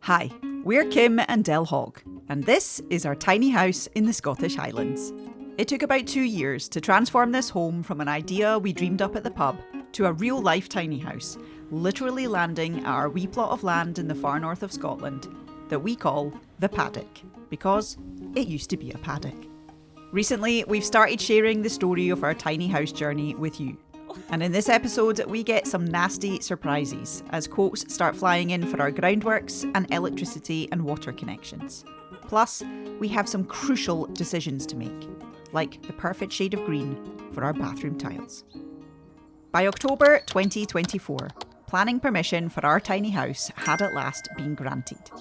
Hi, we're Kim and Del Hogg, and this is our tiny house in the Scottish Highlands. It took about 2 years to transform this home from an idea we dreamed up at the pub to a real-life tiny house, literally landing at our wee plot of land in the far north of Scotland that we call the paddock, because it used to be a paddock. Recently, we've started sharing the story of our tiny house journey with you. And in this episode, we get some nasty surprises as quotes start flying in for our groundworks and electricity and water connections. Plus, we have some crucial decisions to make, like the perfect shade of green for our bathroom tiles. By October 2024, planning permission for our tiny house had at last been granted,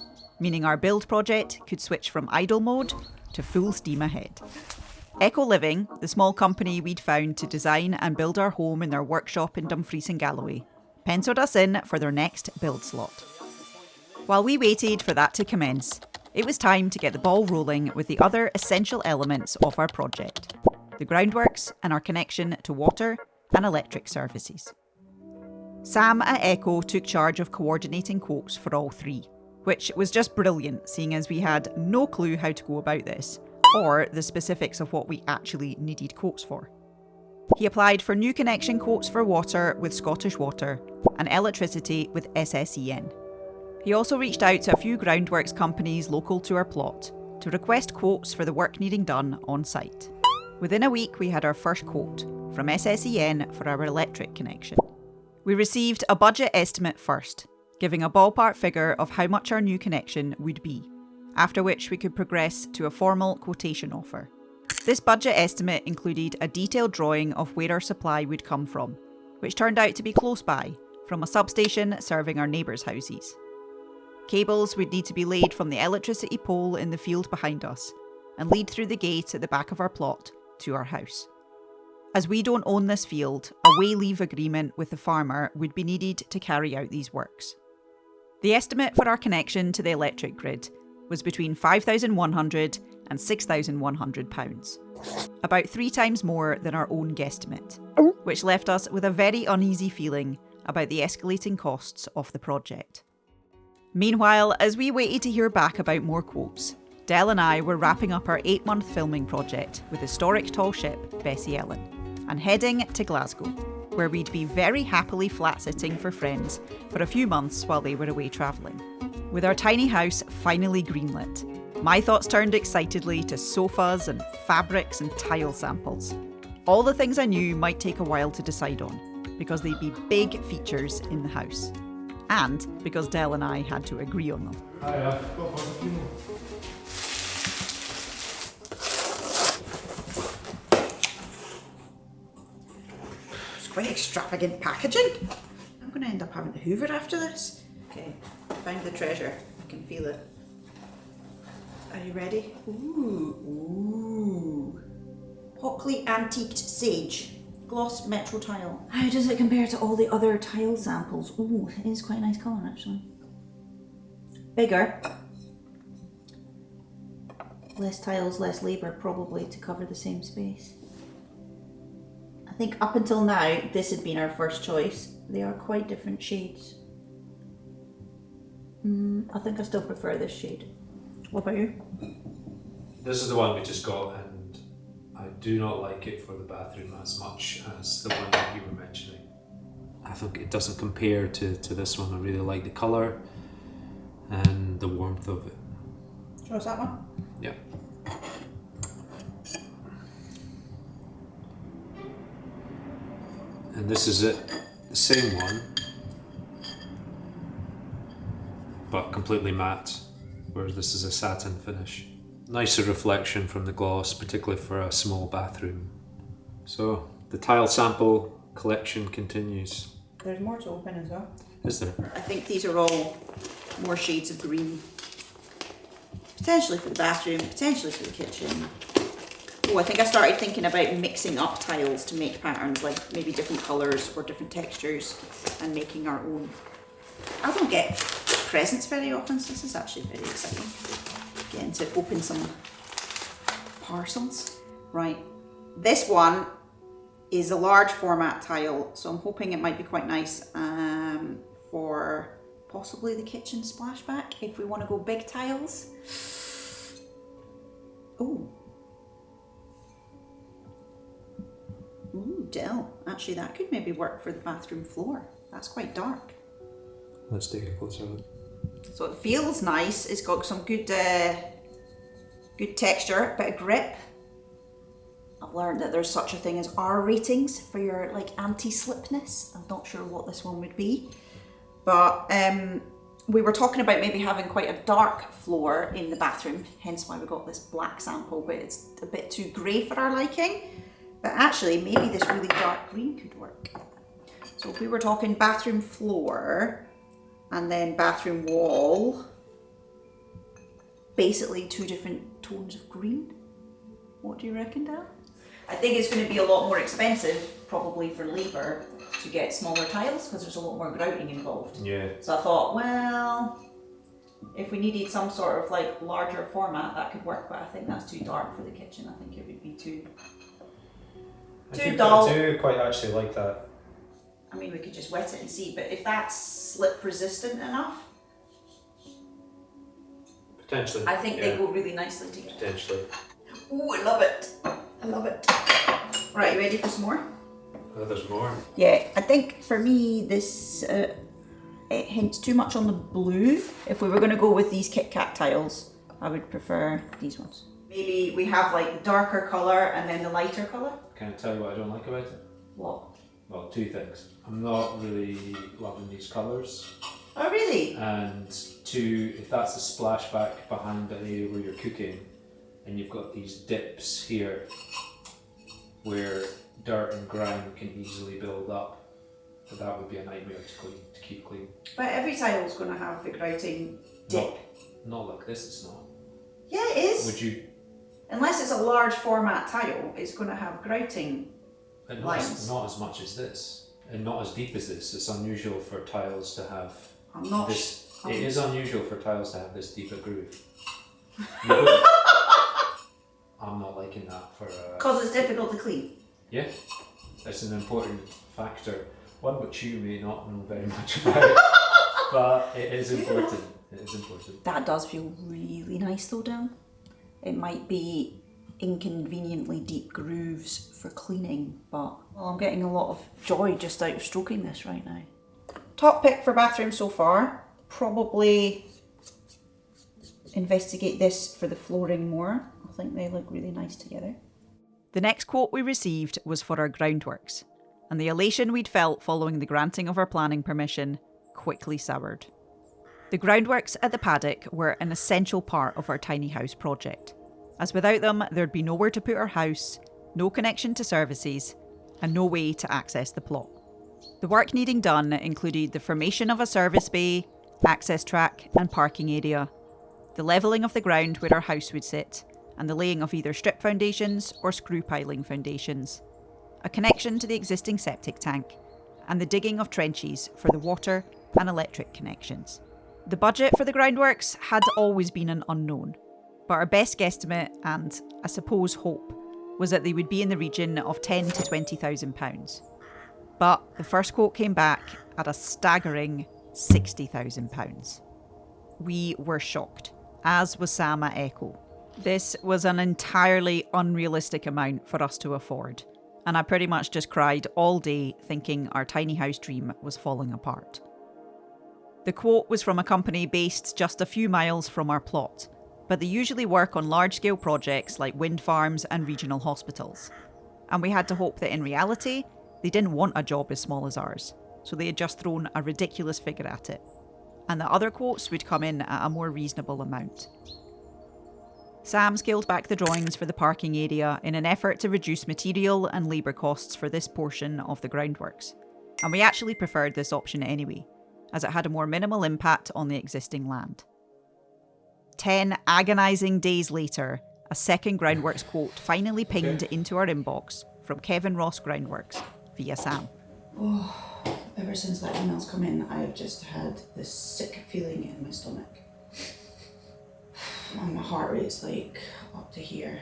meaning our build project could switch from idle mode to full steam ahead. Echo Living, the small company we'd found to design and build our home in their workshop in Dumfries and Galloway, penciled us in for their next build slot. While we waited for that to commence, it was time to get the ball rolling with the other essential elements of our project, the groundworks and our connection to water and electric services. Sam at Echo took charge of coordinating quotes for all three, which was just brilliant, seeing as we had no clue how to go about this, or the specifics of what we actually needed quotes for. He applied for new connection quotes for water with Scottish Water and electricity with SSEN. He also reached out to a few groundworks companies local to our plot to request quotes for the work needing done on site. Within a week, we had our first quote from SSEN for our electric connection. We received a budget estimate first, giving a ballpark figure of how much our new connection would be, after which we could progress to a formal quotation offer. This budget estimate included a detailed drawing of where our supply would come from, which turned out to be close by, from a substation serving our neighbours' houses. Cables would need to be laid from the electricity pole in the field behind us and lead through the gate at the back of our plot to our house. As we don't own this field, a way-leave agreement with the farmer would be needed to carry out these works. The estimate for our connection to the electric grid was between £5,100 and £6,100, about 3 times more than our own guesstimate, which left us with a very uneasy feeling about the escalating costs of the project. Meanwhile, as we waited to hear back about more quotes, Del and I were wrapping up our 8-month filming project with historic tall ship Bessie Ellen and heading to Glasgow, where we'd be very happily flat-sitting for friends for a few months while they were away travelling. With our tiny house finally greenlit, my thoughts turned excitedly to sofas and fabrics and tile samples. All the things I knew might take a while to decide on, because they'd be big features in the house. And because Del and I had to agree on them. It's quite extravagant packaging. I'm going to end up having to hoover after this. Okay, found the treasure. I can feel it. Are you ready? Ooh. Hockley Antiqued Sage. Gloss Metro Tile. How does it compare to all the other tile samples? Ooh, it is quite a nice colour actually. Bigger. Less tiles, less labour probably to cover the same space. I think up until now this had been our first choice. They are quite different shades. I think I still prefer this shade. What about you? This is the one we just got, and I do not like it for the bathroom as much as the one that you were mentioning. I think it doesn't compare to this one. I really like the colour and the warmth of it. Show us that one? Yeah. And this is it, the same one, but completely matte, whereas this is a satin finish. Nicer reflection from the gloss, particularly for a small bathroom. So the tile sample collection continues. There's more to open as well. Is there? I think these are all more shades of green. Potentially for the bathroom, potentially for the kitchen. Oh, I think I started thinking about mixing up tiles to make patterns, like maybe different colours or different textures, and making our own. I don't get presents very often, so this is actually very exciting. Getting to open some parcels. Right, this one is a large format tile, so I'm hoping it might be quite nice for possibly the kitchen splashback if we want to go big tiles. Ooh. Ooh, Del. Actually, that could maybe work for the bathroom floor. That's quite dark. Let's take a closer look. So it feels nice. It's got some good texture, bit of grip. I've learned that there's such a thing as R ratings for your like anti-slipness. I'm not sure what this one would be, but we were talking about maybe having quite a dark floor in the bathroom, hence why we got this black sample, but it's a bit too grey for our liking. But actually, maybe this really dark green could work. So if we were talking bathroom floor and then bathroom wall, basically 2 different tones of green. What do you reckon, Dal? I think it's going to be a lot more expensive, probably for labour, to get smaller tiles because there's a lot more grouting involved. Yeah. So I thought, well, if we needed some sort of like larger format, that could work, but I think that's too dark for the kitchen. I think it would be too dull. I do quite actually like that. I mean, we could just wet it and see, but if that's slip resistant enough, Potentially. I think they go really nicely together. Potentially. Ooh, I love it. I love it. Right, you ready for some more? Oh, there's more. Yeah, I think for me this it hints too much on the blue. If we were going to go with these Kit Kat tiles, I would prefer these ones. Maybe we have like the darker colour and then the lighter colour. Can I tell you what I don't like about it? What? Well, 2 things. I'm not really loving these colours. Oh really? And 2, if that's a splashback behind an area where you're cooking and you've got these dips here where dirt and grime can easily build up, that would be a nightmare to keep clean. But every tile's going to have the grouting dip. Not like this, it's not. Yeah, it is. Would you? Unless it's a large format tile, it's going to have grouting lines. Not as much as this, and not as deep as this. It's unusual for tiles to have this. It is unusual for tiles to have this deep a groove. I'm not liking that for. Because it's difficult to clean. Yeah, it's an important factor. One which you may not know very much about, but it is important. It is important. That does feel really nice though, Dan. It might be inconveniently deep grooves for cleaning, but I'm getting a lot of joy just out of stroking this right now. Top pick for bathroom so far. Probably investigate this for the flooring more. I think they look really nice together. The next quote we received was for our groundworks, and the elation we'd felt following the granting of our planning permission quickly soured. The groundworks at the paddock were an essential part of our tiny house project, as without them there'd be nowhere to put our house, no connection to services, and no way to access the plot. The work needing done included the formation of a service bay, access track and parking area, the levelling of the ground where our house would sit, and the laying of either strip foundations or screw piling foundations, a connection to the existing septic tank, and the digging of trenches for the water and electric connections. The budget for the groundworks had always been an unknown, but our best guesstimate, and I suppose hope, was that they would be in the region of £10,000 to £20,000. But the first quote came back at a staggering £60,000. We were shocked, as was Sam at Echo. This was an entirely unrealistic amount for us to afford, and I pretty much just cried all day thinking our tiny house dream was falling apart. The quote was from a company based just a few miles from our plot, but they usually work on large-scale projects like wind farms and regional hospitals. And we had to hope that in reality, they didn't want a job as small as ours, so they had just thrown a ridiculous figure at it. And the other quotes would come in at a more reasonable amount. Sam scaled back the drawings for the parking area in an effort to reduce material and labour costs for this portion of the groundworks. And we actually preferred this option anyway, as it had a more minimal impact on the existing land. 10 agonising days later, a second Groundworks quote finally pinged into our inbox from Kevin Ross Groundworks via Sam. Oh, ever since that email's come in, I've just had this sick feeling in my stomach. And my heart rate's like up to here.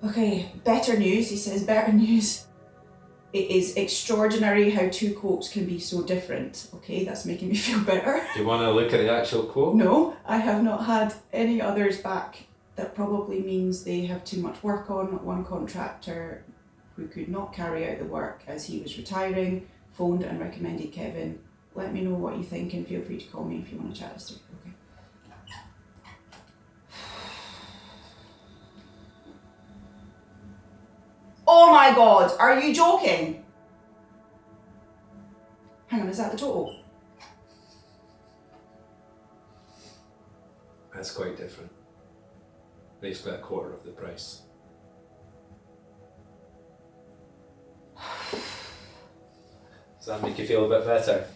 Okay, better news, he says, better news. it is extraordinary how two quotes can be so different. Okay, that's making me feel better. Do you want to look at the actual quote? No, I have not had any others back. That probably means they have too much work on. One contractor who could not carry out the work as he was retiring phoned and recommended Kevin. Let me know what you think and feel free to call me if you want to chat us through. Okay. Oh my god, are you joking? Hang on, is that the total? That's quite different. Basically a quarter of the price. Does that make you feel a bit better?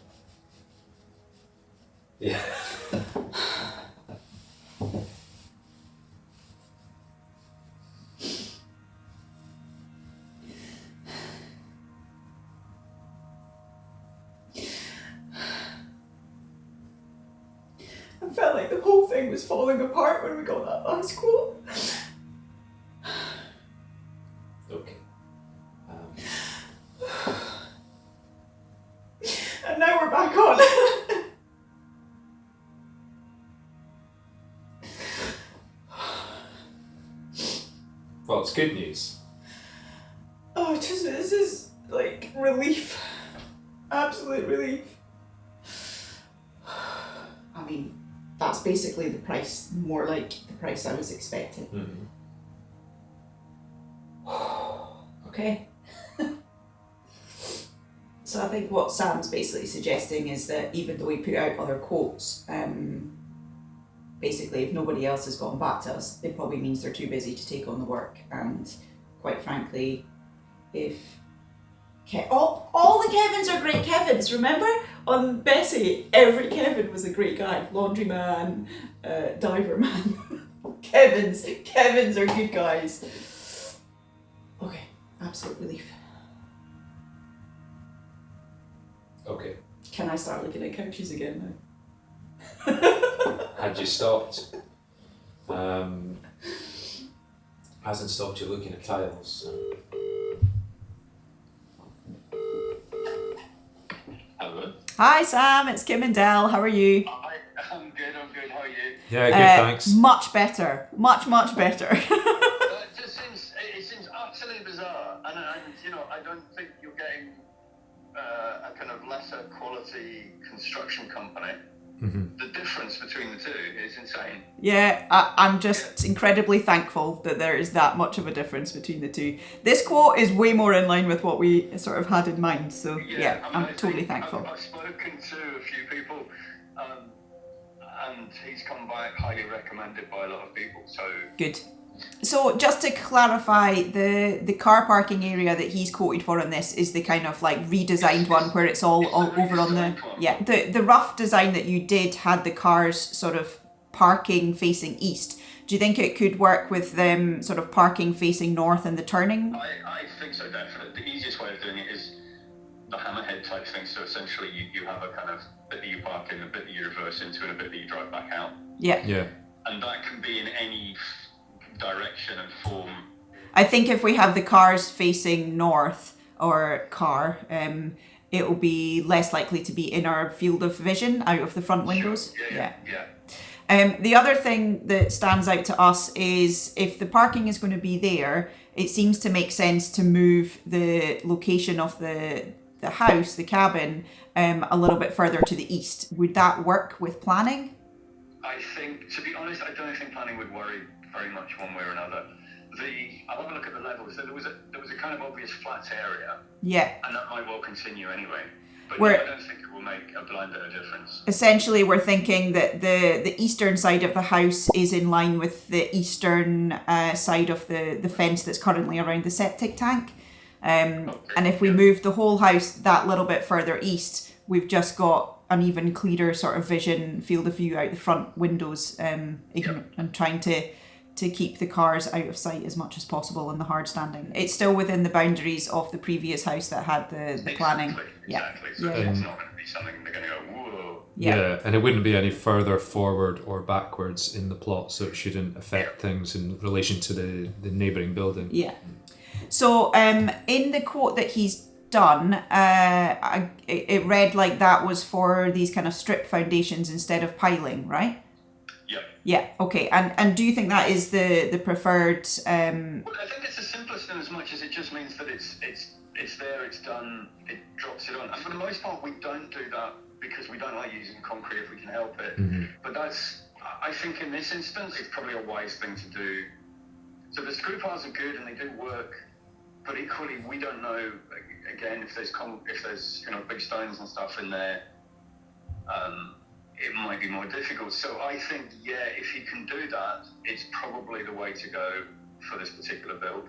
Yeah. I felt like the whole thing was falling apart when we got that last quote. Okay. And now we're back on. Well, it's good news. Oh, this is like relief. Absolute relief. I mean, that's basically the price, more like the price I was expecting. Mm-hmm. Okay. So I think what Sam's basically suggesting is that even though we put out other quotes, basically if nobody else has gotten back to us, it probably means they're too busy to take on the work. And quite frankly, if all the Kevins are great Kevins, remember? On Bessie, every Kevin was a great guy. Laundryman, diver man. Kevins are good guys. Okay, absolute relief. Okay. Can I start looking at couches again now? Had you stopped? Hasn't stopped you looking at tiles. So. Hello. Hi Sam, it's Kim and Del. How are you? Hi, I'm good. How are you? Yeah, good, thanks. Much better. Much better. It seems utterly bizarre, and you know, I don't think you're getting a kind of lesser quality construction company. Mm-hmm. The difference between the two is insane. Yeah, I'm just incredibly thankful that there is that much of a difference between the two. This quote is way more in line with what we sort of had in mind, so yeah, I mean, I'm totally thankful. I've spoken to a few people, and he's come back highly recommended by a lot of people, so... Good. So just to clarify, the car parking area that he's quoted for on this is the kind of like redesigned one where it's all over on the... Yeah, the rough design that you did had the cars sort of parking facing east. Do you think it could work with them sort of parking facing north and the turning? I think so, definitely. The easiest way of doing it is the hammerhead type thing. So essentially you have a kind of bit that you park in, a bit that you reverse into, and a bit that you drive back out. Yeah. Yeah. And that can be in any direction and form. I think if we have the cars facing north or car, it will be less likely to be in our field of vision out of the front windows. Sure. The other thing that stands out to us is if the parking is going to be there, it seems to make sense to move the location of the house, the cabin, a little bit further to the east. Would that work with planning? I think, to be honest, I don't think planning would worry very much one way or another. I'll have a look at the levels. There was a kind of obvious flat area. Yeah. And that might well continue anyway. But I don't think it will make a blind bit of difference. Essentially, we're thinking that the eastern side of the house is in line with the eastern side of the fence that's currently around the septic tank. And if we move the whole house that little bit further east, we've just got an even clearer sort of vision, field of view out the front windows, and trying to keep the cars out of sight as much as possible in the hard standing. It's still within the boundaries of the previous house that had the planning. Exactly. So it's not going to be something they're going to go, whoa. Yeah, and it wouldn't be any further forward or backwards in the plot, so it shouldn't affect things in relation to the neighbouring building. Yeah. So in the quote that he's done, it read like that was for these kind of strip foundations instead of piling, right? Yeah. Yeah. Okay. And do you think that is the preferred? Well, I think it's the simplest in as much as it just means that it's there, it's done, it drops it on. And for the most part, we don't do that because we don't like using concrete if we can help it. But I think in this instance, it's probably a wise thing to do. So the screw piles are good and they do work, but equally we don't know. Again, if there's big stones and stuff in there, it might be more difficult. So I think, if he can do that, it's probably the way to go for this particular build.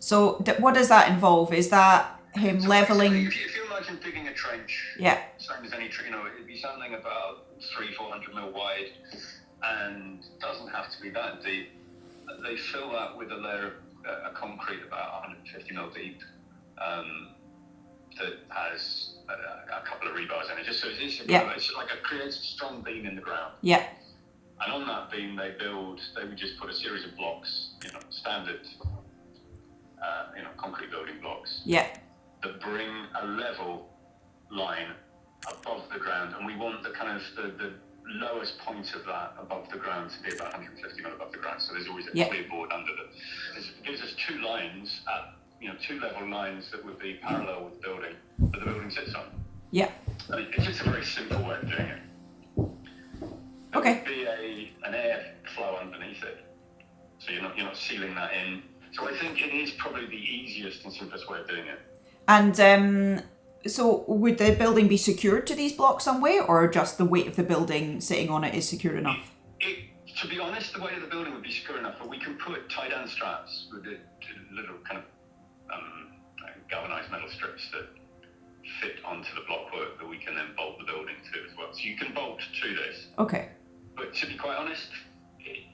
So what does that involve? Is that him leveling? If you imagine digging a trench, same as any trench, it'd be something about 300-400 mil wide, and doesn't have to be that deep. They fill that with a layer of concrete about 150 mil deep, that has a couple of rebars in it. Just so it's like creates a strong beam in the ground. Yeah. And on that beam, they would just put a series of blocks, standard, concrete building blocks. Yeah. That bring a level line above the ground, and we want the kind of the lowest point of that above the ground to be about 150 mil above the ground. So there's always a clear board under it gives us two lines two level lines that would be parallel with the building that the building sits on. Yeah. I mean, it's just a very simple way of doing it. There would be an air flow underneath it, so you're not sealing that in. So I think it is probably the easiest and simplest way of doing it. And so would the building be secured to these blocks some way, or just the weight of the building sitting on it is secure enough? To be honest, the weight of the building would be secure enough, but we can put tie-down straps with little kind of galvanized metal strips that fit onto the blockwork that we can then bolt the building to as well. So you can bolt to this. Okay. But to be quite honest,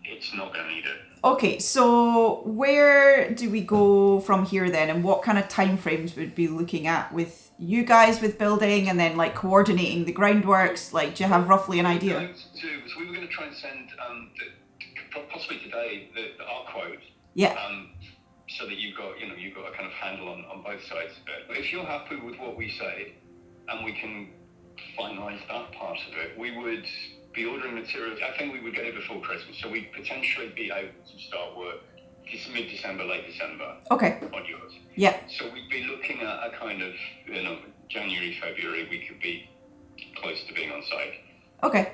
it's not going to need it. Okay, so where do we go from here then, and what kind of timeframes would we be looking at with you guys with building, and then like coordinating the groundworks? Like, do you have roughly an idea? So we were going to try and send possibly today our quote. Yeah. So that you've got a kind of handle on both sides of it. But if you're happy with what we say, and we can finalise that part of it, we would be ordering materials. I think we would get it before Christmas, so we'd potentially be able to start work mid-December, late December. Okay. On yours. Yeah. So we'd be looking at a kind of January, February. We could be close to being on site. Okay.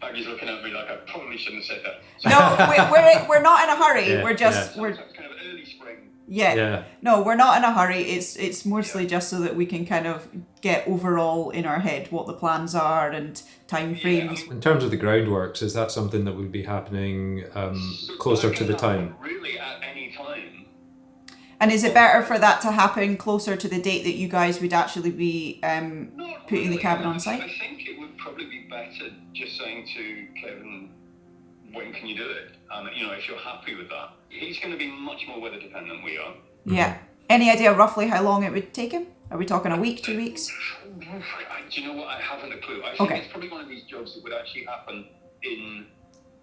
Maggie's looking at me like I probably shouldn't have said that. So No, we're not in a hurry. Yeah, we're just we're kind of early spring. Yeah. No, we're not in a hurry. It's mostly just so that we can kind of get overall in our head what the plans are and time frames. In terms of the groundworks, is that something that would be happening closer to the time? Really, at any time. And is it better for that to happen closer to the date that you guys would actually be putting the cabin on site? I think it would probably be better just saying to Kevin, when can you do it? If you're happy with that. He's going to be much more weather dependent than we are. Yeah. Any idea roughly how long it would take him? Are we talking a week, 2 weeks? Do you know what? I haven't a clue. I think it's probably one of these jobs that would actually happen in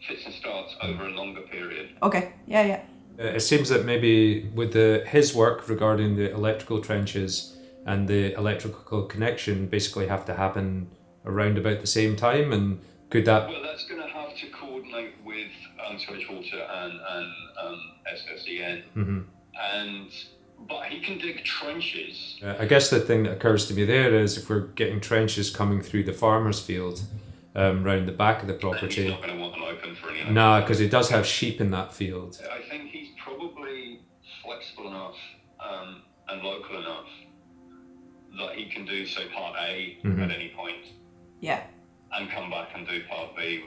fits and starts over a longer period. Okay. Yeah. It seems that maybe with his work regarding the electrical trenches and the electrical connection basically have to happen around about the same time, and could that... Well, that's going to have to coordinate with Scottish Water and SSEN. Mm-hmm. But he can dig trenches. I guess the thing that occurs to me there is if we're getting trenches coming through the farmer's field round the back of the property... He's not going to want them open for any... No, because he does have sheep in that field. I think he's probably flexible enough and local enough that he can do, say, part A at any point. Yeah. And come back and do part B.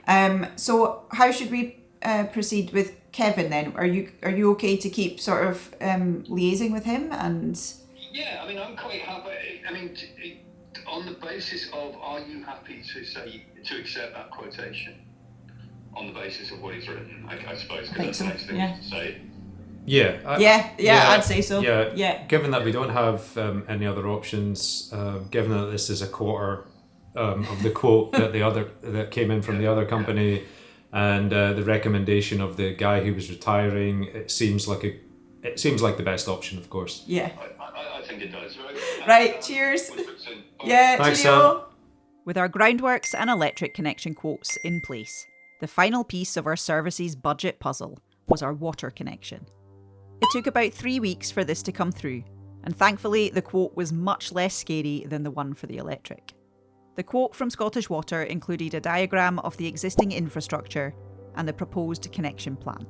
So how should we proceed with Kevin then? Are you okay to keep sort of liaising with him and? Yeah, I mean, I'm quite happy. I mean, on the basis of, are you happy to accept that quotation on the basis of what he's written? I suppose because that's the next thing to say. Yeah, I'd say so. Yeah. Given that we don't have any other options, given that this is a quarter of the quote that came in from the other company, and the recommendation of the guy who was retiring, it seems like it seems like the best option, of course. Yeah. I think it does. Right, cheers. We'll speak soon. Bye. Yeah, Thanks, cheerio. With our groundworks and electric connection quotes in place, the final piece of our services budget puzzle was our water connection. It took about 3 weeks for this to come through, and thankfully the quote was much less scary than the one for the electric. The quote from Scottish Water included a diagram of the existing infrastructure and the proposed connection plan.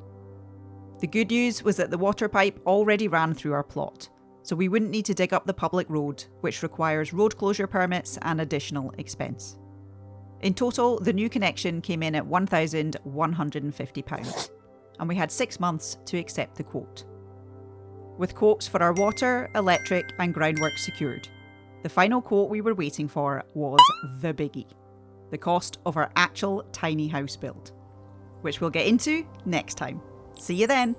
The good news was that the water pipe already ran through our plot, so we wouldn't need to dig up the public road, which requires road closure permits and additional expense. In total, the new connection came in at £1,150, and we had 6 months to accept the quote. With quotes for our water, electric and groundwork secured, the final quote we were waiting for was the biggie, the cost of our actual tiny house build, which we'll get into next time. See you then!